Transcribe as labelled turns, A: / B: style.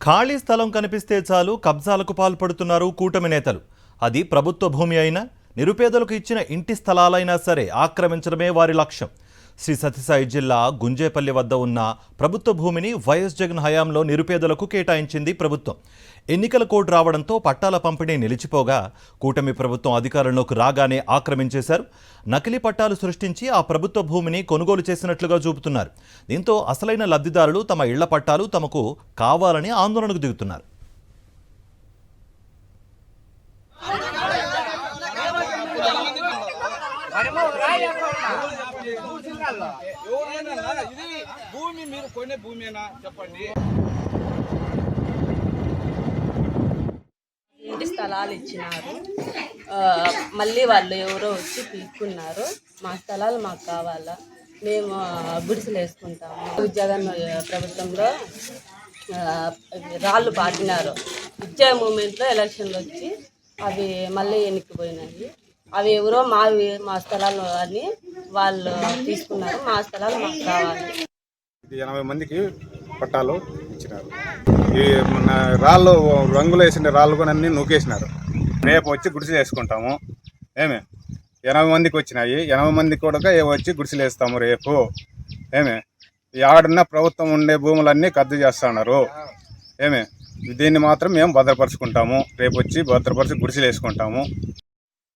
A: ఖాళీ స్థలం కనిపిస్తే చాలు కబ్జాలకు పాల్పడుతున్నారు కూటమి నేతలు. అది ప్రభుత్వ భూమి అయినా, నిరుపేదలకు ఇచ్చిన ఇంటి స్థలాలైనా సరే ఆక్రమించడమే వారి లక్ష్యం. శ్రీ సత్యసాయి జిల్లా గుంజేపల్లి వద్ద ఉన్న ప్రభుత్వ భూమిని వైఎస్ జగన్ హయాంలో నిరుపేదలకు కేటాయించింది ప్రభుత్వం. ఎన్నికల కోడ్ రావడంతో పట్టాల పంపిణీ నిలిచిపోగా కూటమి ప్రభుత్వం అధికారంలోకి రాగానే ఆక్రమించేశారు. నకిలీ పట్టాలు సృష్టించి ఆ ప్రభుత్వ భూమిని కొనుగోలు చేసినట్లుగా చూపుతున్నారు. దీంతో అసలైన లబ్ధిదారులు తమ ఇళ్ల పట్టాలు తమకు కావాలని ఆందోళనకు దిగుతున్నారు.
B: ఇంటి స్థలాలు ఇచ్చినారు, మళ్ళీ వాళ్ళు ఎవరో వచ్చి పీక్కున్నారు. మా స్థలాలు మాకు కావాలా, మేము గుడిసెలు వేసుకుంటాము. జగన్ ప్రభుత్వంలో రాళ్ళు పాటినారు. ఇచ్చే మూమెంట్లో ఎలక్షన్లు వచ్చి అవి మళ్ళీ ఎన్నికపోయినాయి. అవి ఎవరో మా స్థలాలు అని వాళ్ళు తీసుకున్నారు. మా స్థలాలు మాకు కావాలి.
C: 80 మందికి పట్టాలు ఇచ్చినారు. ఈ మన రాళ్ళు రంగులు వేసిన రాళ్ళు కూడా అన్నీ నూకేసినారు. రేపు వచ్చి గుడిసెలు వేసుకుంటాము. 80 మందికి వచ్చినాయి. 80 మందికి కూడా వచ్చి గుడిసెలు వేస్తాము రేపు. ఆడున్న ప్రభుత్వం ఉండే భూములన్నీ కబ్జా చేస్తున్నారు. దీన్ని మాత్రం మేము భద్రపరుచుకుంటాము. రేపు వచ్చి భద్రపరిచి గుడిసెలు వేసుకుంటాము.